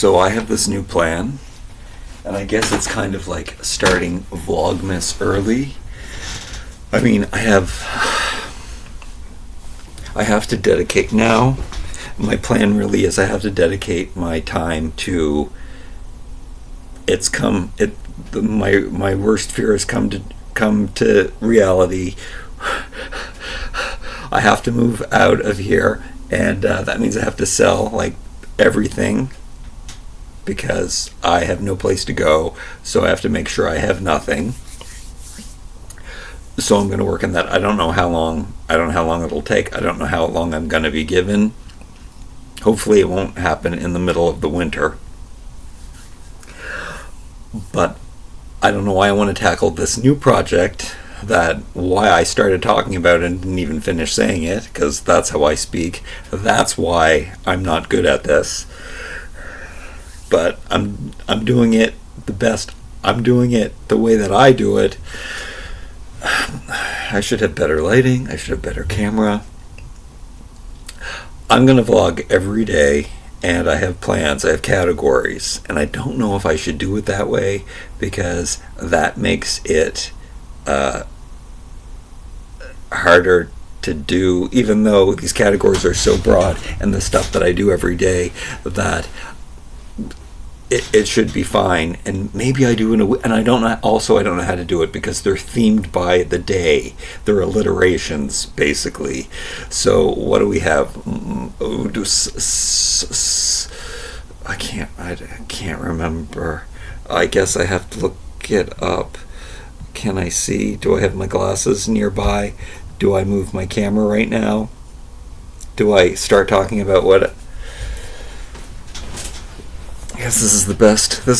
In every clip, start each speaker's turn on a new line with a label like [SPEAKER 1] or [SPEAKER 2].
[SPEAKER 1] So I have this new plan, and I guess it's kind of like starting Vlogmas early. I mean, I have to dedicate now. My plan really is I have to dedicate my time to. My worst fear has come to reality. I have to move out of here, and that means I have to sell like everything because I have no place to go. So I have to make sure I have nothing. So I'm going to work on that. I don't know how long it'll take. I don't know how long I'm going to be given. Hopefully it won't happen in the middle of the winter. But I don't know why I want to tackle this new project, why I started talking about it and didn't even finish saying it, because that's how I speak. That's why I'm not good at this. But I'm doing it the best. I'm doing it the way that I do it. I should have better lighting. I should have better camera. I'm going to vlog every day, and I have plans. I have categories, and I don't know if I should do it that way because that makes it harder to do, even though these categories are so broad and the stuff that I do every day that it should be fine. And maybe I do and I don't know how to do it because they're themed by the day. They're alliterations basically. So what do we have? I can't remember. I guess I have to look it up. Can I see? Do I have my glasses nearby? Do I move my camera right now? Do I start talking about what? I guess this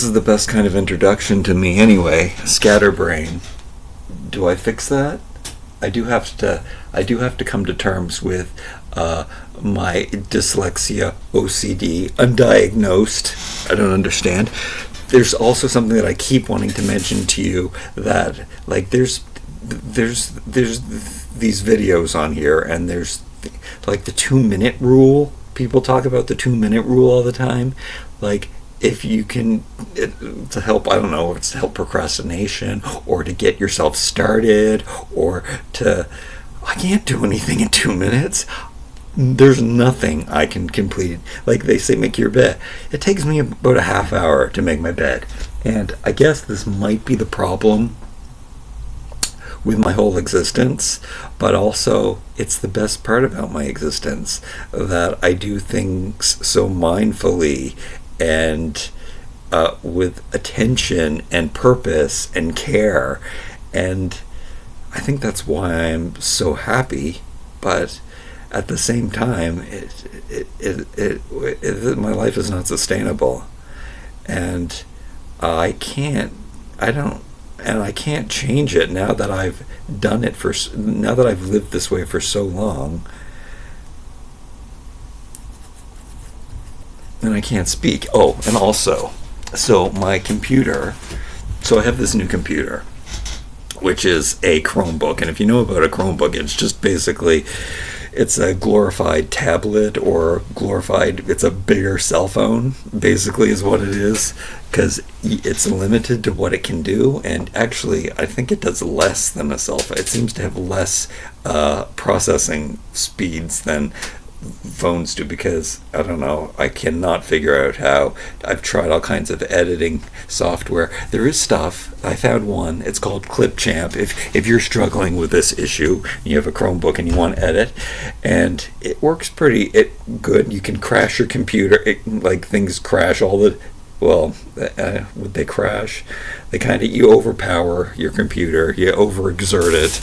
[SPEAKER 1] is the best kind of introduction to me anyway. Scatterbrain. Do I fix that? I do have to come to terms with my dyslexia, OCD, undiagnosed. I don't understand. There's also something that I keep wanting to mention to you, that like there's these videos on here, and there's like the 2-minute rule. People talk about the 2-minute rule all the time. Like, if you can, to help, I don't know if it's to help procrastination or to get yourself started or I can't do anything in 2 minutes. There's nothing I can complete. Like they say, make your bed. It takes me about a half hour to make my bed. And I guess this might be the problem with my whole existence, but also it's the best part about my existence, that I do things so mindfully and with attention and purpose and care, and I think that's why I'm so happy. But at the same time, my life is not sustainable, and I can't change it now that I've done it now that I've lived this way for so long. And I can't speak. Oh, and also, so my computer, so I have this new computer, which is a Chromebook. And if you know about a Chromebook, it's just basically, it's a glorified tablet, or it's a bigger cell phone, basically is what it is, because it's limited to what it can do. And actually, I think it does less than a cell phone. It seems to have less processing speeds than phones do, because I don't know, I cannot figure out how. I've tried all kinds of editing software. There is stuff, I found one, it's called Clipchamp. If you're struggling with this issue, you have a Chromebook and you want to edit, and it works pretty good. You can crash your computer, like things crash all the, well, would they crash? You overpower your computer, you overexert it,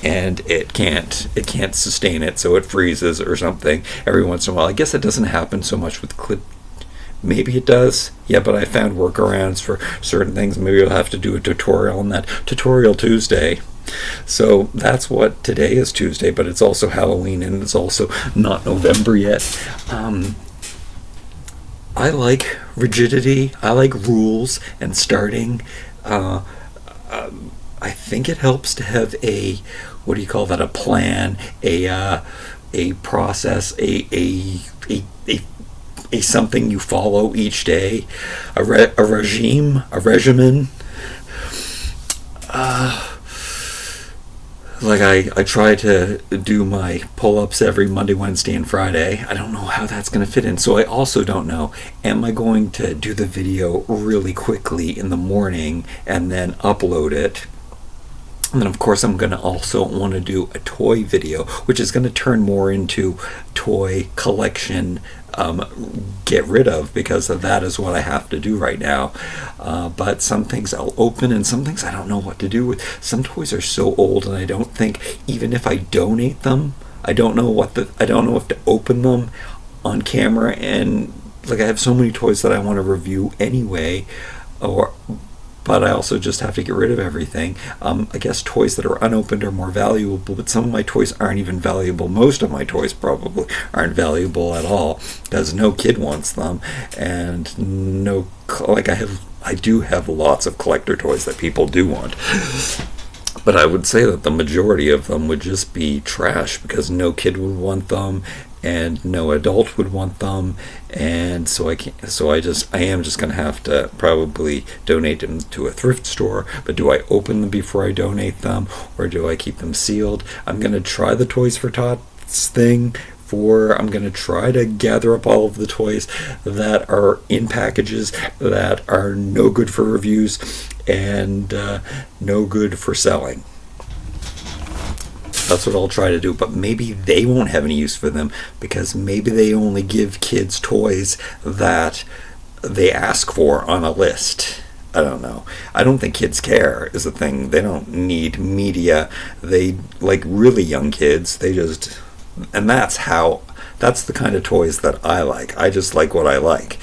[SPEAKER 1] and it can't sustain it, so it freezes or something every once in a while. I guess it doesn't happen so much with Clip. Maybe it does. Yeah, but I found workarounds for certain things. Maybe I'll have to do a tutorial on that. Tutorial Tuesday. So that's what today is, Tuesday, but it's also Halloween, and it's also not November yet. I like rigidity. I like rules and starting. I think it helps to have a plan, a process, a a something you follow each day, a regimen. Like I try to do my pull-ups every Monday, Wednesday, and Friday. I don't know how that's going to fit in. So I also don't know, am I going to do the video really quickly in the morning and then upload it? And then, of course, I'm going to also want to do a toy video, which is going to turn more into toy collection get rid of, because that is what I have to do right now. But some things I'll open, and some things I don't know what to do with. Some toys are so old, and I don't think, even if I donate them, I don't know if to open them on camera. And like, I have so many toys that I want to review anyway, but I also just have to get rid of everything. I guess toys that are unopened are more valuable, but some of my toys aren't even valuable. Most of my toys probably aren't valuable at all, because no kid wants them. And I do have lots of collector toys that people do want. But I would say that the majority of them would just be trash, because no kid would want them, and no adult would want them, and so I am just going to have to probably donate them to a thrift store. But do I open them before I donate them, or do I keep them sealed? I'm going to try the Toys for Tots thing. I'm going to try to gather up all of the toys that are in packages that are no good for reviews and no good for selling. That's what I'll try to do, but maybe they won't have any use for them, because maybe they only give kids toys that they ask for on a list. I don't know. I don't think kids care is the thing. They don't need media. They, like really young kids, and that's the kind of toys that I like. I just like what I like.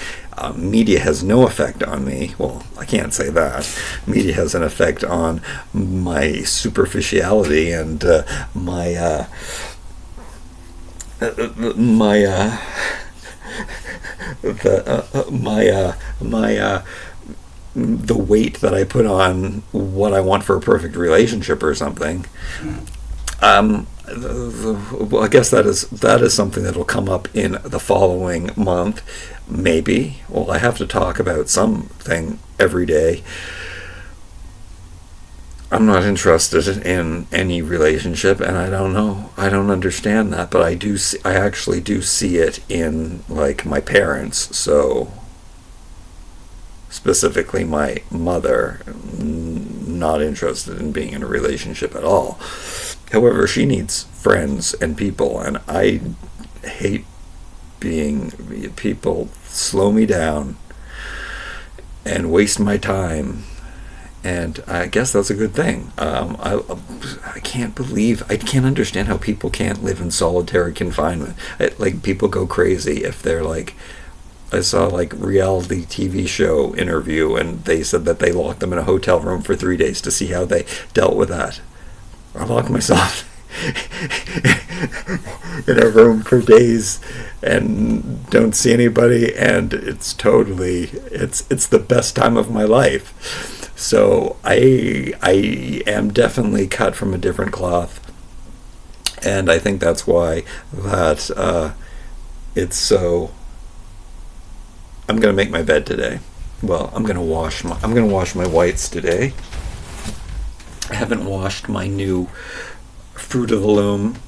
[SPEAKER 1] Media has no effect on me. Well, I can't say that. Media has an effect on my superficiality and the weight that I put on what I want for a perfect relationship or something. Well, I guess that is something that'll come up in the following month, maybe. Well, I have to talk about something every day. I'm not interested in any relationship, and I don't know. I don't understand that, but I actually do see it in, like, my parents. So, specifically my mother, not interested in being in a relationship at all. However, she needs friends and people, and I hate people slow me down and waste my time, and I guess that's a good thing. I can't understand how people can't live in solitary confinement. People go crazy if they're like, I saw reality TV show interview, and they said that they locked them in a hotel room for 3 days to see how they dealt with that. I lock myself in a room for days and don't see anybody, and it's the best time of my life. So I am definitely cut from a different cloth, and I think that's why it's so. I'm gonna make my bed today. Well, I'm gonna wash my whites today. I haven't washed my new Fruit of the Loom.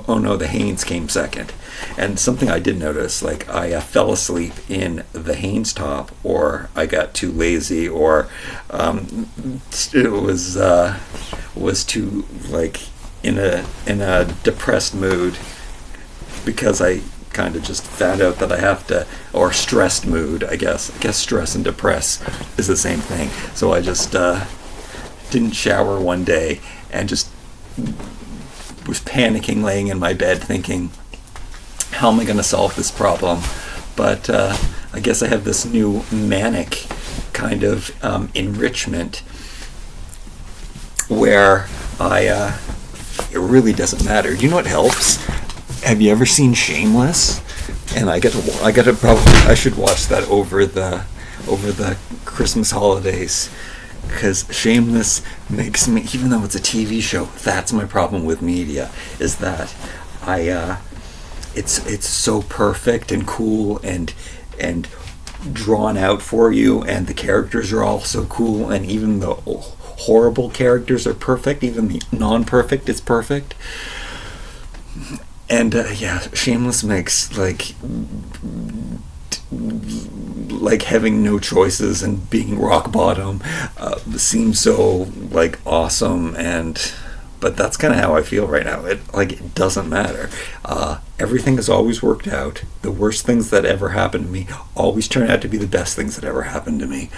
[SPEAKER 1] Oh no, the Hanes came second. And something I did notice, I fell asleep in the Hanes top, or I got too lazy, or it was too in a depressed mood, because I kind of just found out that I have to, or stressed mood, I guess stress and depress is the same thing. So I just didn't shower one day and just was panicking, laying in my bed thinking, how am I going to solve this problem? But I guess I have this new manic kind of enrichment where it really doesn't matter. You know what helps? Have you ever seen Shameless? And I should watch that over the Christmas holidays, because Shameless makes me, even though it's a TV show, that's my problem with media, is that it's so perfect and cool and drawn out for you, and the characters are all so cool, and even the horrible characters are perfect, even the non-perfect is perfect. And yeah, Shameless makes like having no choices and being rock bottom seems so like awesome, and but that's kind of how I feel right now. It doesn't matter. Everything has always worked out. The worst things that ever happened to me always turn out to be the best things that ever happened to me.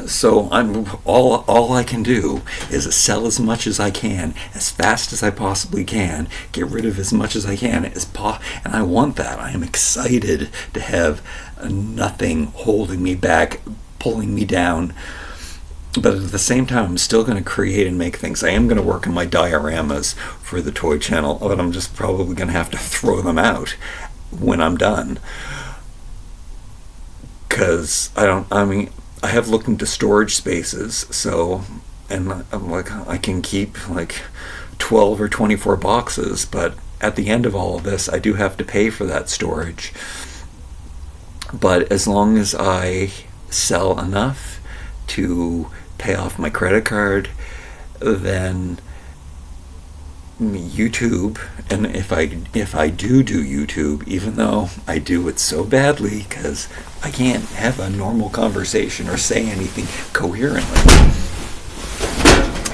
[SPEAKER 1] So I'm all I can do is sell as much as I can, as fast as I possibly can, get rid of as much as I can, and I want that. I am excited to have nothing holding me back, pulling me down. But at the same time, I'm still going to create and make things. I am going to work on my dioramas for the toy channel, but I'm just probably going to have to throw them out when I'm done. Because I have looked into storage spaces, so, and I'm like, I can keep like 12 or 24 boxes, but at the end of all of this, I do have to pay for that storage. But as long as I sell enough to pay off my credit card, then YouTube, and if I do YouTube, even though I do it so badly because I can't have a normal conversation or say anything coherently,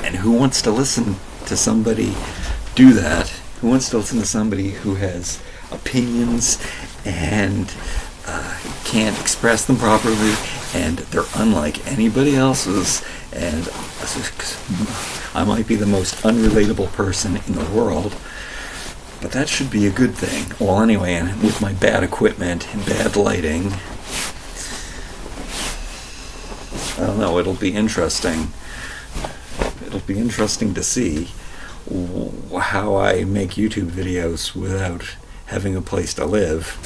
[SPEAKER 1] and who wants to listen to somebody do that? Who wants to listen to somebody who has opinions and can't express them properly, and they're unlike anybody else's, and I might be the most unrelatable person in the world, but that should be a good thing. Well, anyway, and with my bad equipment and bad lighting, I don't know, it'll be interesting. It'll be interesting to see how I make YouTube videos without having a place to live.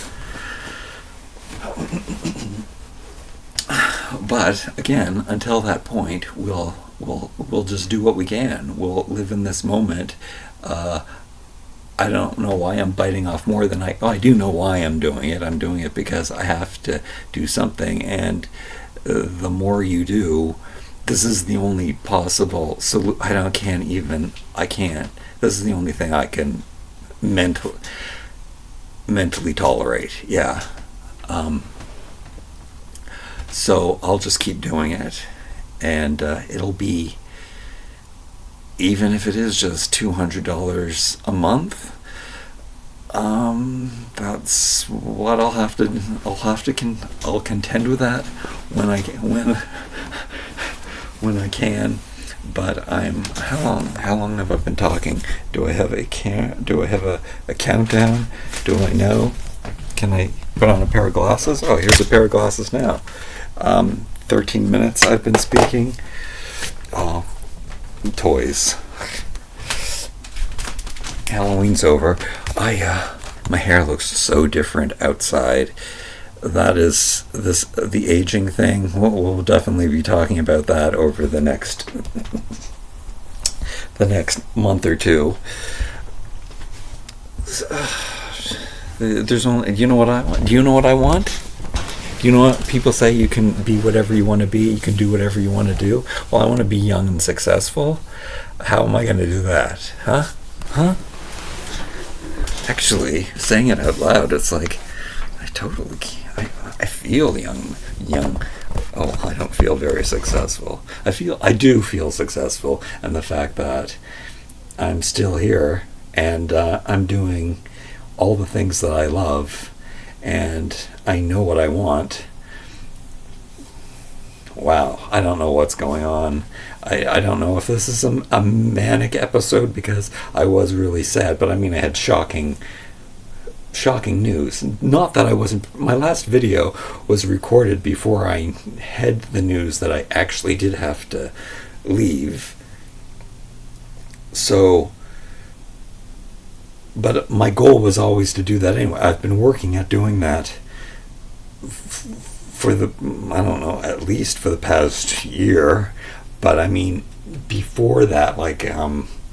[SPEAKER 1] But again, until that point, we'll just do what we can. We'll live in this moment. I don't know why I'm biting off more than I do know why I'm doing it. I'm doing it because I have to do something, and the more you do, this is the only possible I can't. This is the only thing I can mentally tolerate. Yeah. So I'll just keep doing it, and it'll be, even if it is just $200 a month, that's what I'll contend with that when I can. But how long have I been talking? Do I have a countdown? Do I know? Can I put on a pair of glasses? Oh, here's a pair of glasses now. 13 minutes I've been speaking. Oh, toys. Halloween's over. My hair looks so different outside. That is the aging thing. We'll definitely be talking about that over the next month or two. There's only. You know what I want? Do you know what I want? Do you know what people say? You can be whatever you want to be. You can do whatever you want to do. Well, I want to be young and successful. How am I going to do that? Huh? Actually, saying it out loud, it's like I feel young. Oh, I don't feel very successful. I do feel successful, and the fact that I'm still here and I'm doing all the things that I love, and I know what I want. Wow, I don't know what's going on. I don't know if this is a manic episode, because I was really sad, but I mean, I had shocking news. Not that I wasn't. My last video was recorded before I had the news that I actually did have to leave. So, but my goal was always to do that anyway. I've been working at doing that for at least for the past year. But I mean, before that,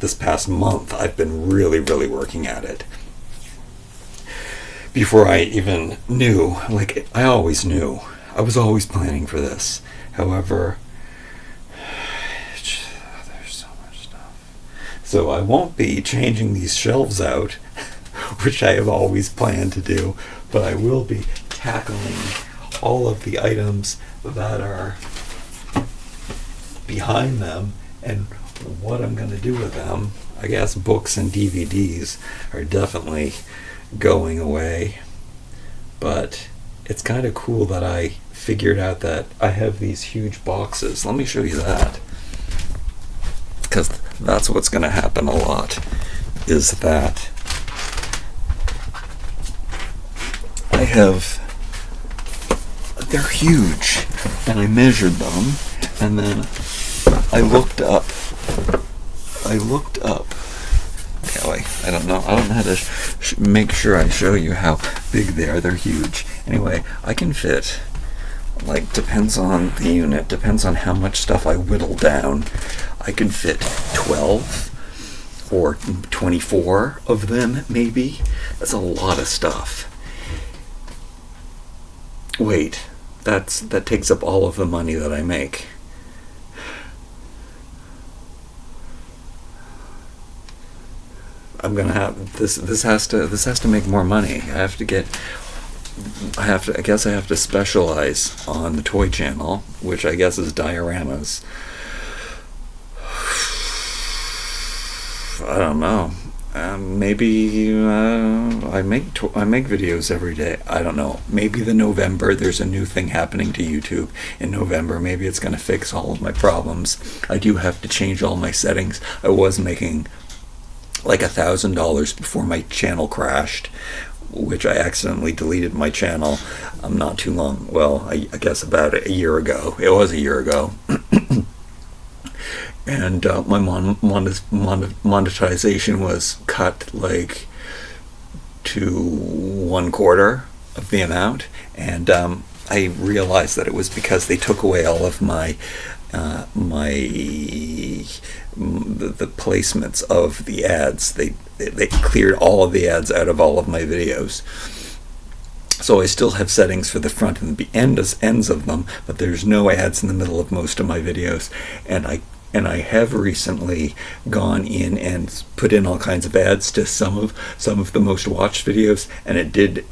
[SPEAKER 1] this past month, I've been really, really working at it. Before I even knew, like, I always knew. I was always planning for this. However, there's so much stuff. So I won't be changing these shelves out, which I have always planned to do, but I will be tackling all of the items that are behind them and what I'm going to do with them. I guess books and DVDs are definitely going away, but it's kind of cool that I figured out that I have these huge boxes. Let me show you that, because that's what's going to happen a lot, is that they're huge, and I measured them, and then I looked up. Okay, I don't know how to make sure I show you how big they are. They're huge. Anyway, I can fit, like, depends on the unit, depends on how much stuff I whittle down. I can fit 12 or 24 of them, maybe. That's a lot of stuff. Wait, that takes up all of the money that I make. I'm gonna have this. This has to make more money. I guess I have to specialize on the toy channel, which I guess is dioramas. I don't know. Maybe I make videos every day. I don't know. Maybe November there's a new thing happening to YouTube in November. Maybe it's gonna fix all of my problems. I do have to change all my settings. I was making like $1,000 before my channel crashed, which I accidentally deleted my channel not too long. Well, I guess about a year ago. It was a year ago. And my monetization was cut like to 1/4 of the amount, and I realized that it was because they took away all of the placements of the ads. They cleared all of the ads out of all of my videos. So I still have settings for the front and the ends of them, but there's no ads in the middle of most of my videos. And I have recently gone in and put in all kinds of ads to some of the most watched videos, and it did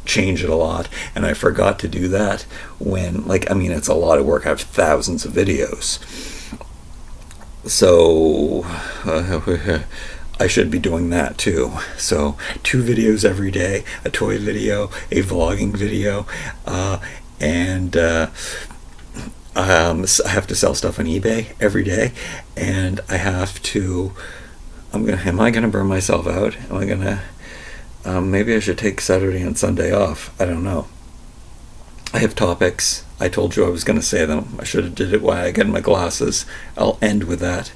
[SPEAKER 1] change it a lot. And I forgot to do that when, it's a lot of work. I have thousands of videos. So I should be doing that too. So 2 videos every day, a toy video, a vlogging video, and I have to sell stuff on eBay every day, and I have to. Am I gonna burn myself out? Am I gonna? Maybe I should take Saturday and Sunday off. I don't know. I have topics. I told you I was going to say them. I should have did it while I get my glasses. I'll end with that.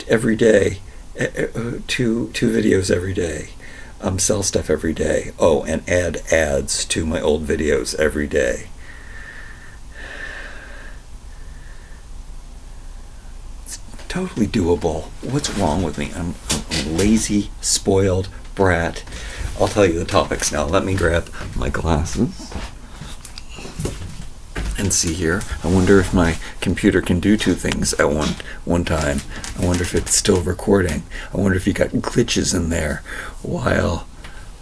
[SPEAKER 1] Every day, 2 videos every day. Sell stuff every day. Oh, and add ads to my old videos every day. Totally doable. What's wrong with me? I'm a lazy, spoiled brat. I'll tell you the topics now. Let me grab my glasses and see here. I wonder if my computer can do 2 things at one time. I wonder if it's still recording. I wonder if you got glitches in there while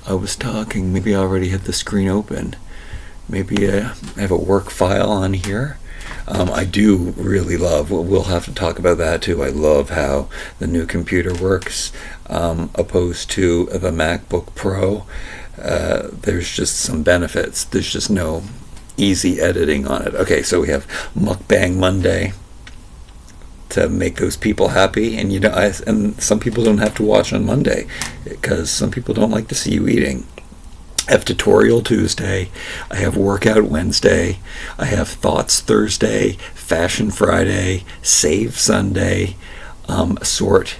[SPEAKER 1] I was talking. Maybe I already had the screen open. Maybe I have a work file on here. I do really love, we'll have to talk about that too. I love how the new computer works opposed to the MacBook Pro. There's just some benefits. There's just no easy editing on it. Okay, so we have Mukbang Monday to make those people happy, and and some people don't have to watch on Monday because some people don't like to see you eating. I have Tutorial Tuesday, I have Workout Wednesday, I have Thoughts Thursday, Fashion Friday, Save Sunday, Save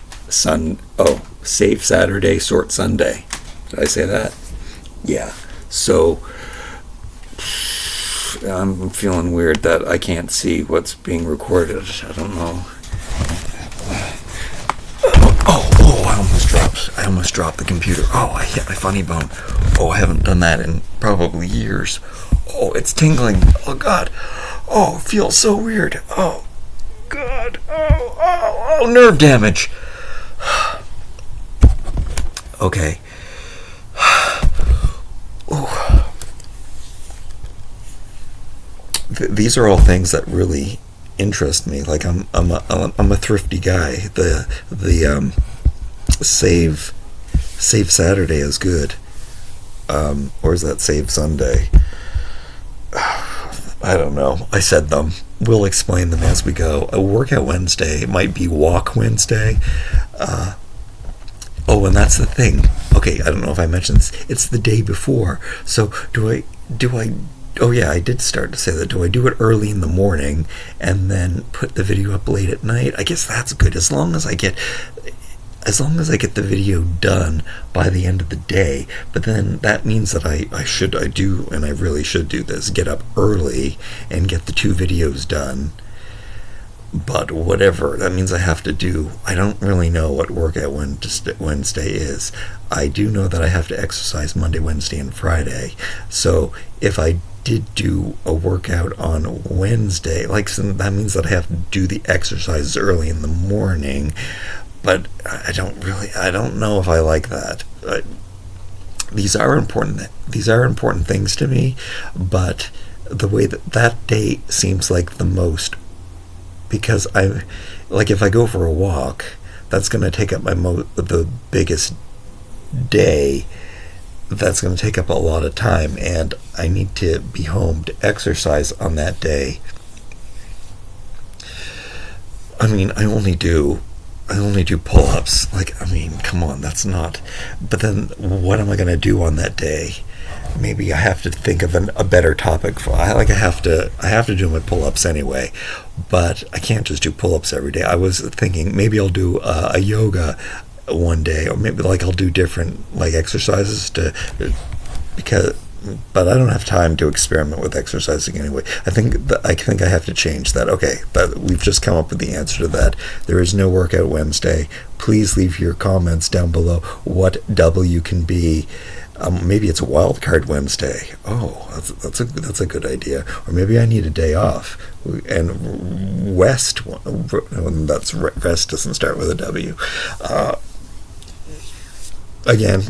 [SPEAKER 1] Saturday, Sort Sunday. Did I say that? Yeah. So I'm feeling weird that I can't see what's being recorded. I don't know. Oh, I almost dropped the computer. Oh, I hit my funny bone. Oh, I haven't done that in probably years. Oh, it's tingling. Oh, God. Oh, it feels so weird. Oh, God. Oh, nerve damage. Okay. These are all things that really interest me. Like I'm a thrifty guy. The save Saturday is good. Or is that Save Sunday? I don't know. I said them. We'll explain them as we go. A Workout Wednesday. It might be Walk Wednesday. And that's the thing. Okay, I don't know if I mentioned this. It's the day before. So do I? Oh yeah, I did start to say that. Do I do it early in the morning and then put the video up late at night? I guess that's good. As long as I get the video done by the end of the day. But then that means that I really should do this. Get up early and get the 2 videos done. But whatever, that means I have to do. I don't really know what Workout Wednesday is. I do know that I have to exercise Monday, Wednesday, and Friday. So if I did do a workout on Wednesday, that means that I have to do the exercises early in the morning. But I don't know if I like that. These are important things to me, but the way that day seems like the most, because if I go for a walk, that's going to take up the biggest day. That's going to take up a lot of time, and I need to be home to exercise on that day. I mean, I only do pull-ups. Come on, that's not. But then, what am I going to do on that day? Maybe I have to think of a better topic. I have to do my pull-ups anyway, but I can't just do pull-ups every day. I was thinking maybe I'll do a yoga one day, or maybe I'll do different exercises but I don't have time to experiment with exercising anyway. I think I have to change that. Okay, but we've just come up with the answer to that. There is no Workout Wednesday. Please leave your comments down below what W can be. Maybe it's Wildcard Wednesday. Oh, that's a good idea. Or maybe I need a day off. And Rest doesn't start with a W. Again,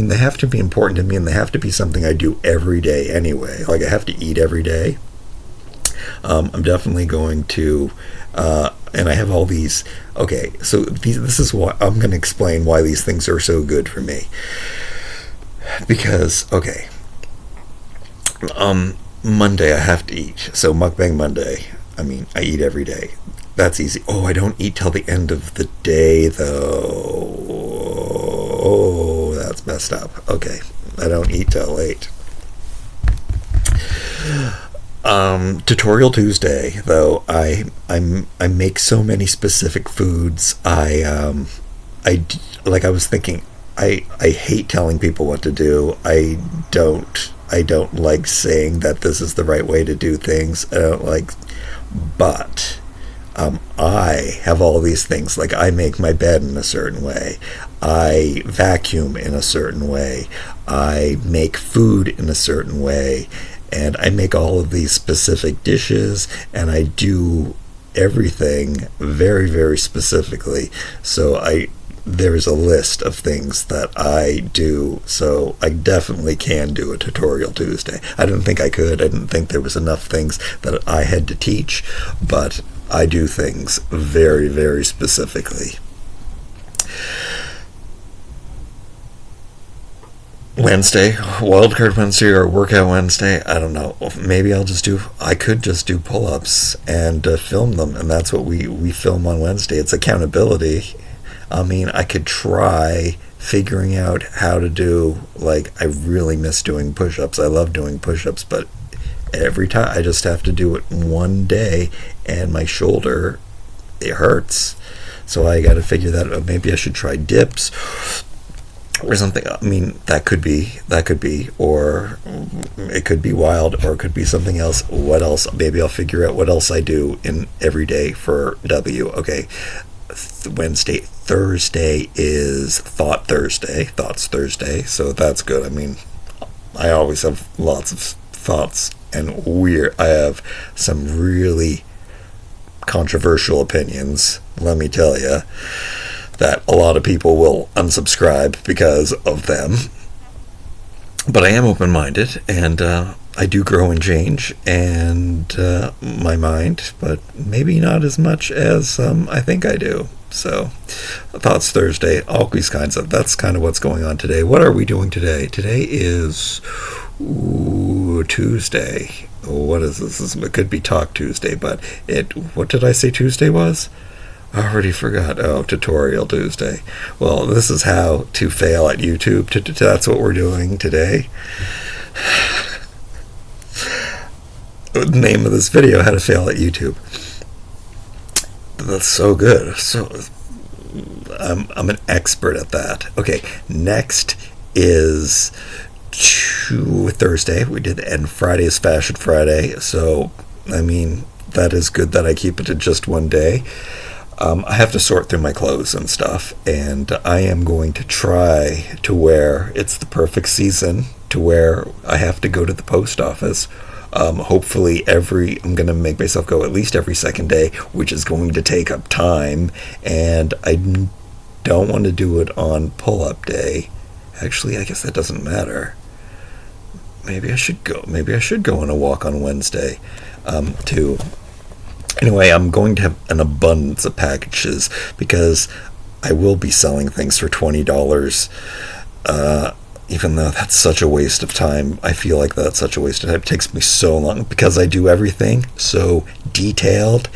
[SPEAKER 1] they have to be important to me, and they have to be something I do every day anyway. I have to eat every day. I'm definitely going to, and I have all these. Okay, so this is why I'm going to explain why these things are so good for me. Because, okay, Monday I have to eat. So Mukbang Monday. I eat every day. That's easy. Oh, I don't eat till the end of the day, though. Oh, that's messed up. Okay, I don't eat till late. Tutorial Tuesday, though, I make so many specific foods. I was thinking, I hate telling people what to do. I don't like saying that this is the right way to do things. But I have all these things. I make my bed in a certain way. I vacuum in a certain way. I make food in a certain way. And I make all of these specific dishes, and I do everything very, very specifically. So there's a list of things that I do, so I definitely can do a Tutorial Tuesday. I didn't think I could. I didn't think there was enough things that I had to teach, but I do things very, very specifically. Wednesday, Wildcard Wednesday or Workout Wednesday, I don't know. Maybe I could just do pull-ups and film them, and that's what we film on Wednesday. It's accountability. I could try figuring out how to do, I really miss doing push-ups. I love doing push-ups, but every time I just have to do it one day, and my shoulder, it hurts. So I got to figure that out. Maybe I should try dips. or something. I mean, that could be, or it could be wild, or it could be something else. What else? Maybe I'll figure out what else I do in every day for W. Okay, Wednesday, Thursday is Thoughts Thursday, so that's good. I mean, I always have lots of thoughts, and I have some really controversial opinions, let me tell you, that a lot of people will unsubscribe because of them. But I am open-minded, and I do grow and change, and my mind, but maybe not as much as I think I do. So, Thoughts Thursday, all these kinds of, that's kind of what's going on today. What are we doing today? Today is Tuesday. What is this? It could be Talk Tuesday, but what did I say Tuesday was? I already forgot. Oh, Tutorial Tuesday. Well, this is how to fail at YouTube. That's what we're doing today. The name of this video, How to Fail at YouTube. That's so good. So I'm an expert at that. Okay, next is Thursday. We did, and Friday is Fashion Friday. So, I mean, that is good that I keep it to just one day. I have to sort through my clothes and stuff, and I am going to try to wear, it's the perfect season to where I have to go to the post office. Hopefully I'm going to make myself go at least every second day, which is going to take up time, and I don't want to do it on pull-up day. Actually, I guess that doesn't matter. Maybe I should go on a walk on Wednesday, too. Anyway, I'm going to have an abundance of packages because I will be selling things for $20, even though that's such a waste of time. I feel like that's such a waste of time. It takes me so long because I do everything so detailed.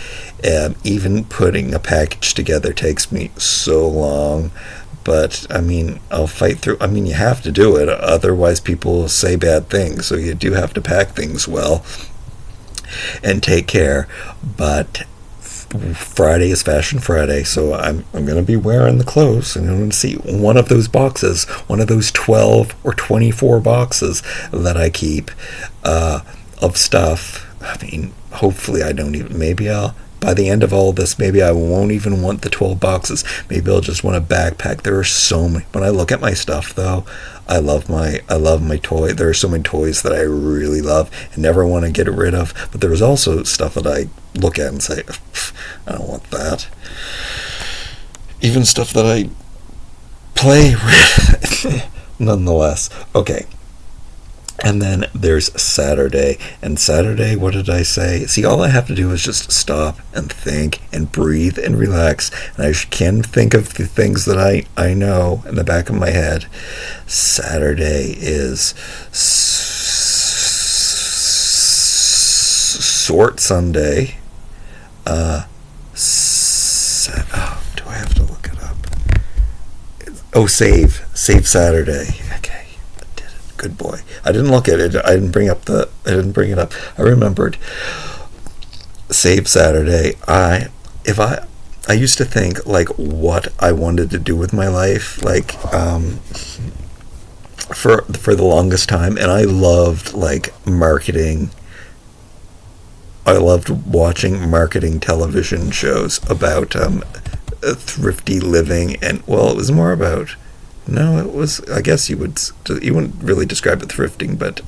[SPEAKER 1] Even putting a package together takes me so long. But, I mean, I'll fight through. I mean, you have to do it. Otherwise, people will say bad things. So you do have to pack things well and take care. But Friday is Fashion Friday, so I'm going to be wearing the clothes, and I'm going to see one of those boxes, one of those 12 or 24 boxes that I keep of stuff. I mean, hopefully by the end of all this, maybe I won't even want the 12 boxes. Maybe I'll just want a backpack. There are so many. When I look at my stuff, though, I love my toy. There are so many toys that I really love and never want to get rid of. But there's also stuff that I look at and say, I don't want that. Even stuff that I play with. Nonetheless. Okay. And then there's Saturday. And Saturday, what did I say? See, all I have to do is just stop and think and breathe and relax. And I can think of the things that I know in the back of my head. Saturday is Sort Sunday. Do I have to look it up? Save Saturday. Okay. Good boy. I didn't look at it. I didn't bring it up. I remembered. Save Saturday. I used to think like what I wanted to do with my life, like for the longest time, and I loved like marketing. I loved watching marketing television shows about thrifty living, and it was more about. No, it was, I guess you wouldn't really describe it thrifting, but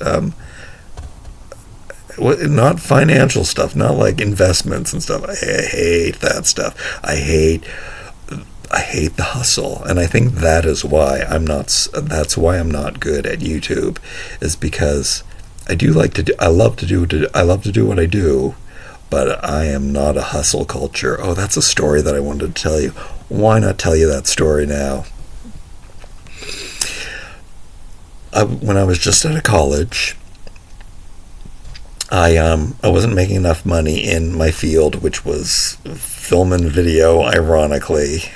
[SPEAKER 1] not financial stuff, not like investments and stuff. I hate that stuff. I hate the hustle, and I think that is why that's why I'm not good at YouTube, is because I love to do what I do, but I am not a hustle culture. Oh, that's a story that I wanted to tell you. Why not tell you that story now? When I was just out of college, I wasn't making enough money in my field, which was film and video, ironically.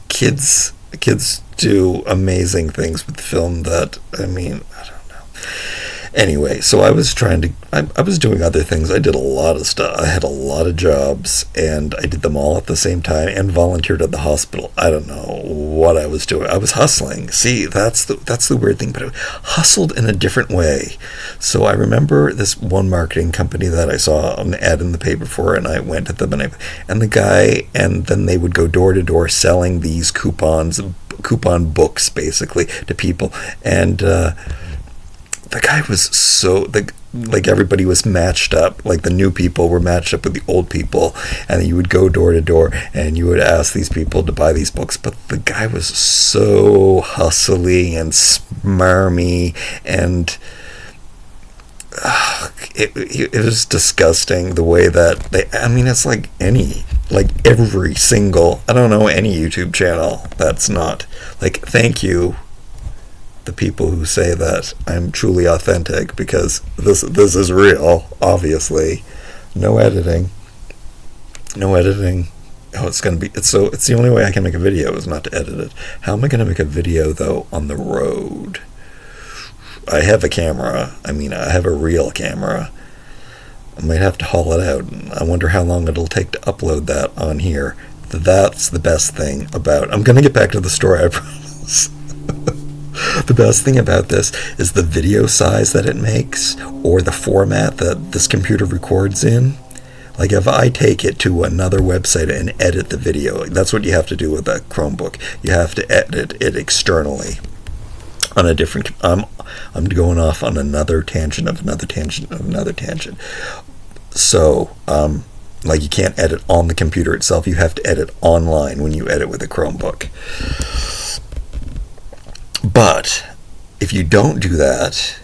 [SPEAKER 1] Kids do amazing things with film that, I mean, I don't know. Anyway, so I was doing other things. I did a lot of stuff. I had a lot of jobs, and I did them all at the same time, and volunteered at the hospital. I don't know what I was doing. I was hustling. See, that's the weird thing, but I hustled in a different way. So I remember this one marketing company that I saw an ad in the paper for, and I went to them, and the guy, and then they would go door to door selling these coupon books, basically, to people, and the guy was like everybody was matched up, like the new people were matched up with the old people, and you would go door to door and you would ask these people to buy these books, but the guy was so hustly and smarmy, and it was disgusting the way that it's like every single, I don't know any YouTube channel that's not like, thank you, the people who say that I'm truly authentic, because this is real, obviously. No editing. Oh, it's the only way I can make a video is not to edit it. How am I going to make a video, though, on the road? I have a camera. I have a real camera. I might have to haul it out. I wonder how long it'll take to upload that on here. That's the best thing about... I'm going to get back to the story, I promise. The best thing about this is the video size that it makes, or the format that this computer records in. Like, if I take it to another website and edit the video, that's what you have to do with a Chromebook. You have to edit it externally on a different... I'm going off on another tangent of another tangent of another tangent. So, like, you can't edit on the computer itself. You have to edit online when you edit with a Chromebook. But if you don't do that,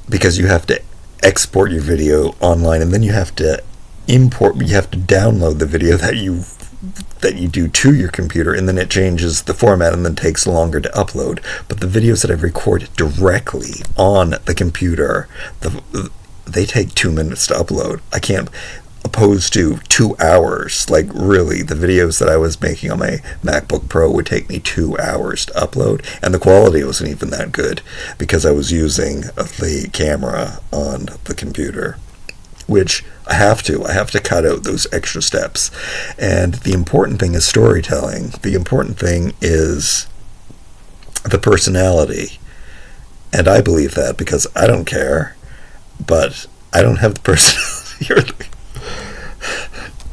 [SPEAKER 1] because you have to export your video online, and then you have to download the video that you do to your computer, and then it changes the format and then takes longer to upload. But the videos that I record directly on the computer, they take 2 minutes to upload. I can't, opposed to 2 hours. Like, really, the videos that I was making on my MacBook Pro would take me 2 hours to upload, and the quality wasn't even that good because I was using the camera on the computer, which I have to cut out those extra steps. And the important thing is storytelling. The important thing is the personality, and I believe that because I don't care, but I don't have the personality.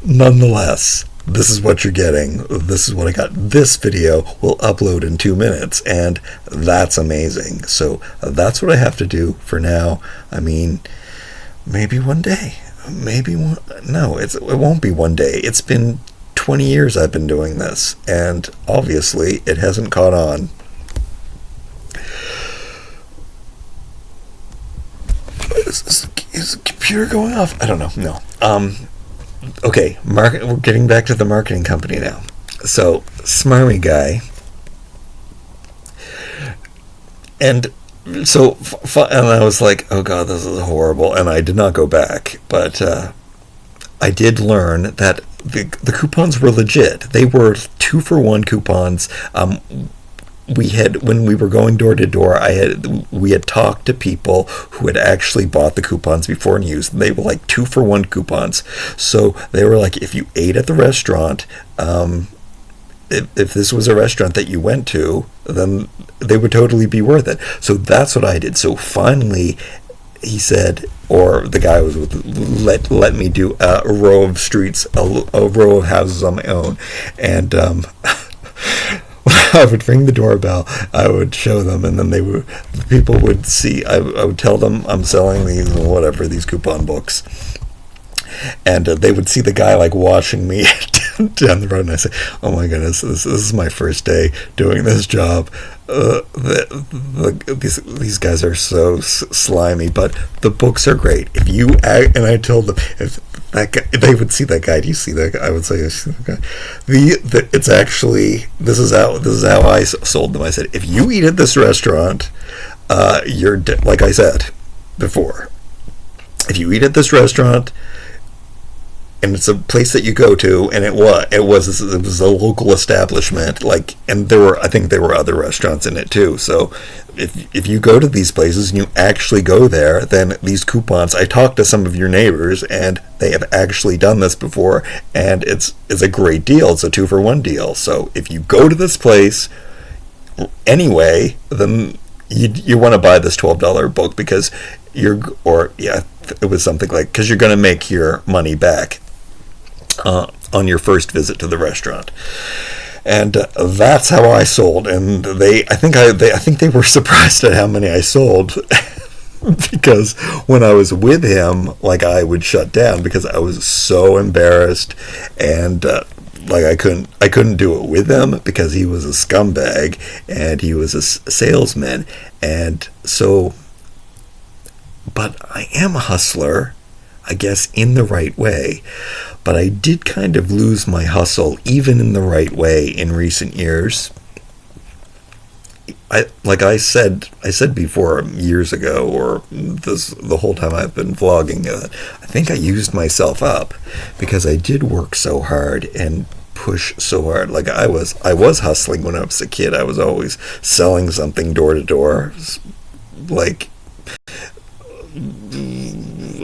[SPEAKER 1] Nonetheless, this is what you're getting. This is what I got. This video will upload in 2 minutes, and that's amazing. So that's what I have to do for now. Maybe one day. It won't be one day. It's been 20 years I've been doing this, and obviously it hasn't caught on. Is the computer going off? I don't know. No. Okay, we're getting back to the marketing company now. So, smarmy guy. And so, and I was like, oh god, this is horrible. And I did not go back. But I did learn that the coupons were legit. They were 2-for-1 coupons. When we were going door to door, we had talked to people who had actually bought the coupons before and used them. They were like 2-for-1 coupons. So they were like, if you ate at the restaurant, if this was a restaurant that you went to, then they would totally be worth it. So that's what I did. So finally, he said, or the guy was let me do a row of streets, a row of houses on my own, and I would ring the doorbell, I would show them, and then the people would see, I would tell them I'm selling these coupon books, and they would see the guy like watching me down the road, and I say, oh my goodness, this is my first day doing this job. These guys are so slimy, but the books are great. And I told them, if that guy, they would see that guy. Do you see that guy? I would say, okay. It's actually, this is how I sold them. I said, if you eat at this restaurant, you're like I said before. If you eat at this restaurant, and it's a place that you go to, and it was a local establishment, like, and I think there were other restaurants in it too. So if you go to these places and you actually go there, then these coupons, I talked to some of your neighbors and they have actually done this before, and it's a great deal. It's a 2-for-1 deal. So if you go to this place anyway, then you want to buy this $12 book, because it was something like, because you're going to make your money back on your first visit to the restaurant. And that's how I sold. And I think they were surprised at how many I sold, because when I was with him, like, I would shut down because I was so embarrassed, and like, I couldn't do it with him because he was a scumbag and he was a salesman. And so, but I am a hustler, I guess, in the right way. But I did kind of lose my hustle, even in the right way, in recent years. I said before, years ago, or the whole time I've been vlogging, I think I used myself up because I did work so hard and push so hard. Like, I was hustling when I was a kid. I was always selling something door to door. Like,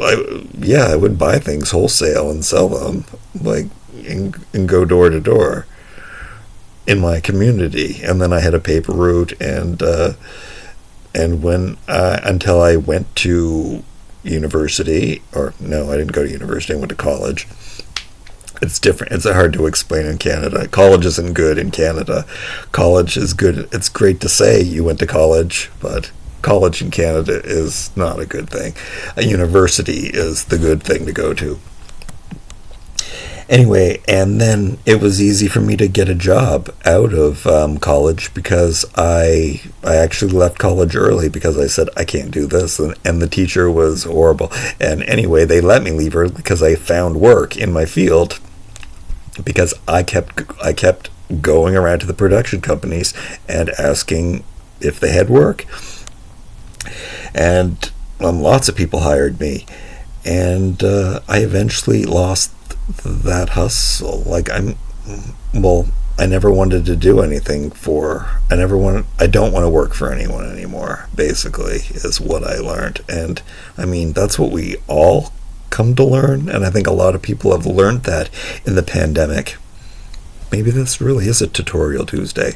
[SPEAKER 1] I would buy things wholesale and sell them, like, and go door to door in my community. And then I had a paper route, and when until I went to university, or no, I didn't go to university, I went to college. It's different. It's hard to explain in Canada. College isn't good in Canada. College is good. It's great to say you went to college, but college in Canada is not a good thing. A university is the good thing to go to. Anyway, and then it was easy for me to get a job out of college, because I actually left college early because I said, I can't do this, and the teacher was horrible. And anyway, they let me leave early because I found work in my field, because I kept going around to the production companies and asking if they had work. And lots of people hired me, and I eventually lost that hustle. Like, I never wanted to do anything I don't want to work for anyone anymore, basically, is what I learned. And I mean, that's what we all come to learn, and I think a lot of people have learned that in the pandemic. Maybe this really is a tutorial Tuesday.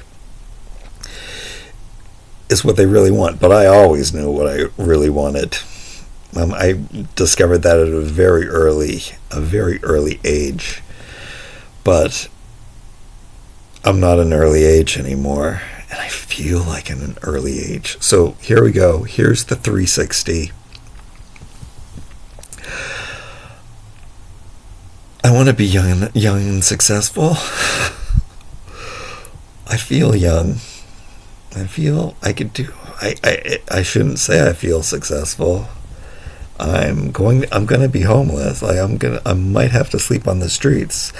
[SPEAKER 1] Is what they really want, but I always knew what I really wanted. I discovered that at a very early age, but I'm not an early age anymore, and I feel like I'm an early age. So here we go. Here's the 360. I want to be young and successful. I feel young. I feel I could do. I shouldn't say I feel successful. I'm gonna be homeless. Like, I might have to sleep on the streets.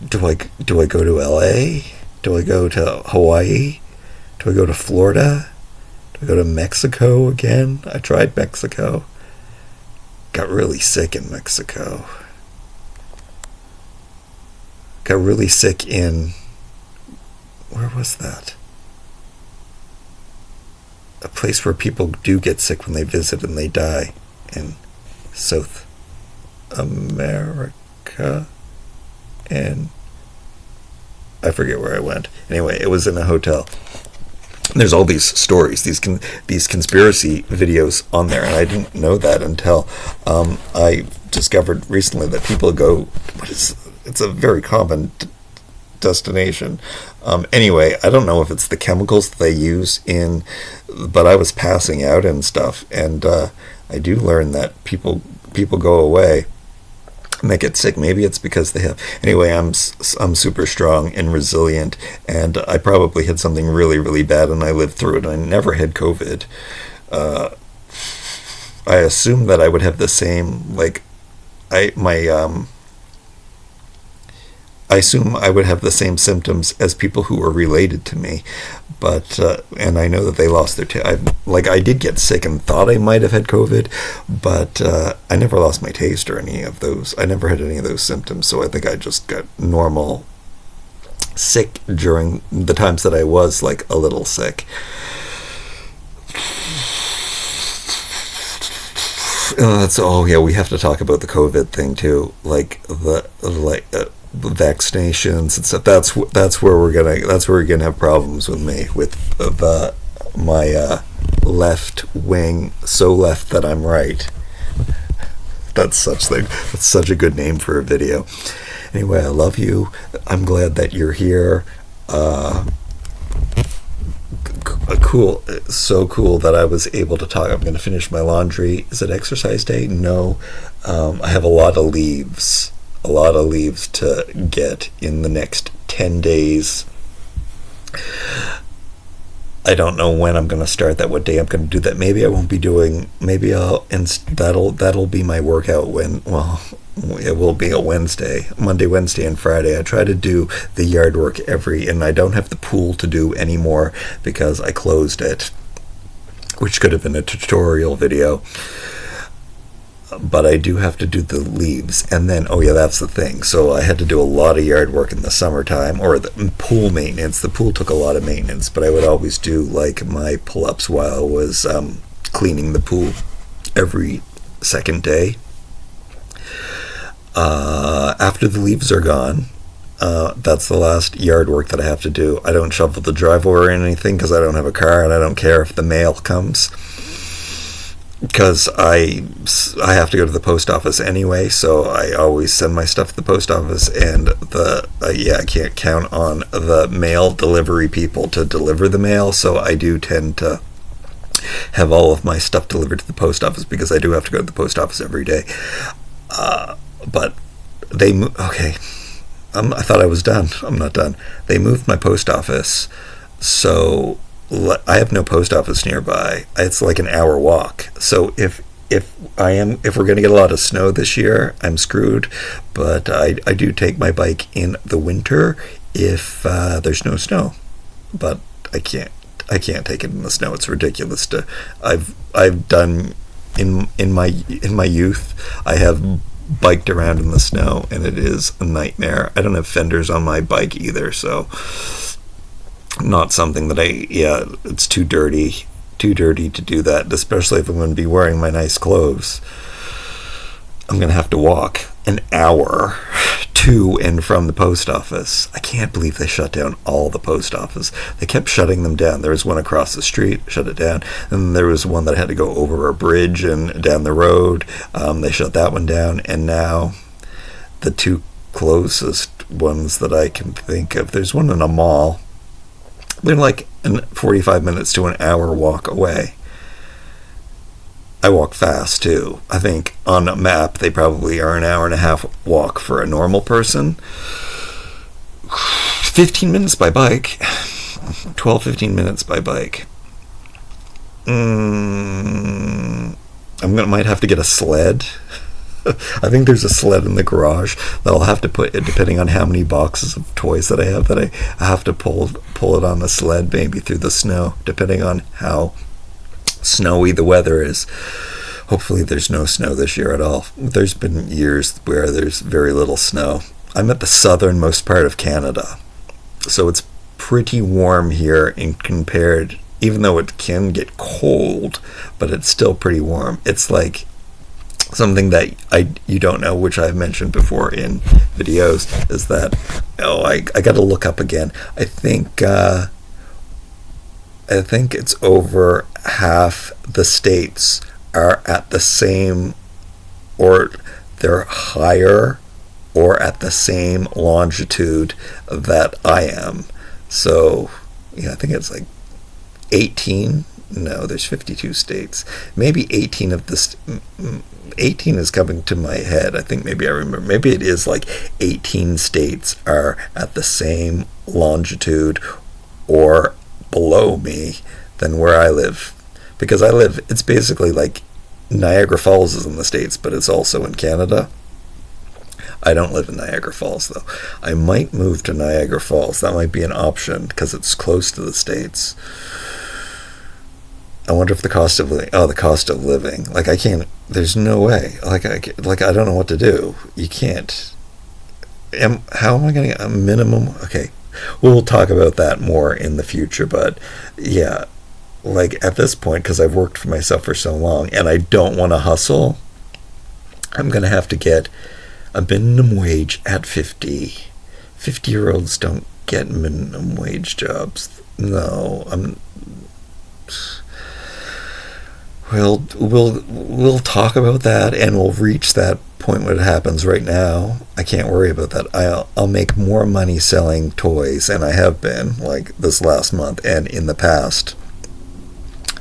[SPEAKER 1] Do I go to LA? Do I go to Hawaii? Do I go to Florida? Do I go to Mexico again? I tried Mexico. Got really sick in Mexico. Got really sick in... Where was that? A place where people do get sick when they visit and they die, in South America. And I forget where I went. Anyway, it was in a hotel. There's all these stories, these conspiracy videos on there, and I didn't know that until I discovered recently that people go. It's a very common destination. Anyway, I don't know if it's the chemicals that they use but I was passing out and stuff, and I do learn that people go away and they get sick. Maybe it's because they have... Anyway, I'm super strong and resilient, and I probably had something really, really bad, and I lived through it. I never had COVID. I assumed that I would have the same, like, I assume I would have the same symptoms as people who were related to me, but and I know that they lost their I did get sick and thought I might have had COVID, but I never lost my taste or any of those. I never had any of those symptoms, so I think I just got normal sick during the times that I was like a little sick. We have to talk about the COVID thing too, like the vaccinations and stuff. That's where we're gonna have problems with me with my left wing, so left that I'm right. That's such a good name for a video. Anyway, I love you. I'm glad that you're here. Cool. So cool that I was able to talk. I'm going to finish my laundry. Is it exercise day? No. I have a lot of leaves to get in the next 10 days. I don't know when I'm going to start that, what day I'm going to do that. Maybe I won't be doing, maybe that'll be my workout it will be a Monday, Wednesday, and Friday. I try to do the yard work and I don't have the pool to do anymore because I closed it, which could have been a tutorial video. But I do have to do the leaves, and then, that's the thing. So I had to do a lot of yard work in the summertime, or the pool maintenance. The pool took a lot of maintenance, but I would always do like my pull-ups while I was cleaning the pool every second day. After the leaves are gone, that's the last yard work that I have to do. I don't shovel the driveway or anything because I don't have a car, and I don't care if the mail comes, because I have to go to the post office anyway, so I always send my stuff to the post office, and I can't count on the mail delivery people to deliver the mail, so I do tend to have all of my stuff delivered to the post office because I do have to go to the post office every day. But I thought I was done. I'm not done. They moved my post office, so I have no post office nearby. It's like an hour walk. So if we're going to get a lot of snow this year, I'm screwed. But I do take my bike in the winter if there's no snow. But I can't take it in the snow. It's ridiculous I've done in my youth. I have biked around in the snow, and it is a nightmare. I don't have fenders on my bike either, so not something that it's too dirty to do that, especially if I'm going to be wearing my nice clothes. I'm going to have to walk an hour to and from the post office. I can't believe they shut down all the post office. They kept shutting them down. There was one across the street, shut it down, and there was one that had to go over a bridge and down the road. They shut that one down, and now the two closest ones that I can think of, there's one in a mall. They're like 45 minutes to an hour walk away. I walk fast too. I think on a map they probably are an hour and a half walk for a normal person. 15 minutes by bike. 15 minutes by bike. Might have to get a sled. I think there's a sled in the garage that I'll have to put, depending on how many boxes of toys that I have, that I have to pull it on the sled, maybe through the snow, depending on how snowy the weather is. Hopefully there's no snow this year at all. There's been years where there's very little snow. I'm at the southernmost part of Canada, so it's pretty warm here even though it can get cold, but it's still pretty warm. It's like something that you don't know, which I've mentioned before in videos, is that I got to look up again. I think it's over half the states are at the same, or they're higher or at the same longitude that I am. So, I think it's like 18. No, there's 52 states. Maybe 18 of this. 18 is coming to my head. I think maybe I remember. Maybe it is like 18 states are at the same longitude or below me than where I live, because it's basically like Niagara Falls is in the States, but it's also in Canada. I don't live in Niagara Falls, though. I might move to Niagara Falls. That might be an option because it's close to the States. I wonder if the cost of living. Oh, the cost of living. Like, I can't. There's no way. Like, I don't know what to do. You can't. How am I going to get a minimum? Okay, we'll talk about that more in the future. But yeah, like at this point, because I've worked for myself for so long, and I don't want to hustle, I'm going to have to get a minimum wage at 50. 50-year-olds don't get minimum wage jobs. No, We'll talk about that, and we'll reach that point when it happens. Right now, I can't worry about that. I'll make more money selling toys, and I have been, like this last month and in the past,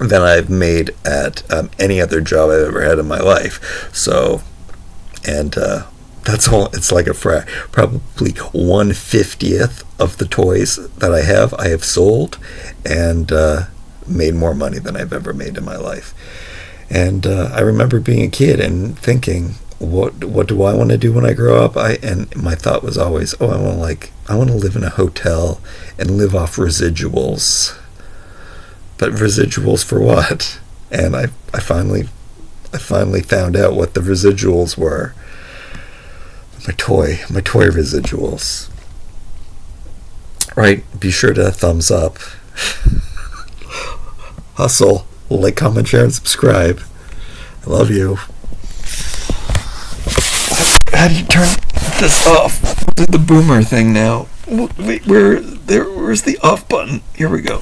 [SPEAKER 1] than I've made at any other job I've ever had in my life. So, and that's all. It's like probably 1/50th of the toys that I have sold, and made more money than I've ever made in my life. And I remember being a kid and thinking, what do I want to do when I grow up? And my thought was always, I want to live in a hotel and live off residuals. But residuals for what? And I finally found out what the residuals were. My toy residuals. Right, be sure to thumbs up. Hustle, like, comment, share, and subscribe. I love you. How do you turn this off? Do the boomer thing now. Wait, where's the off button? Here we go.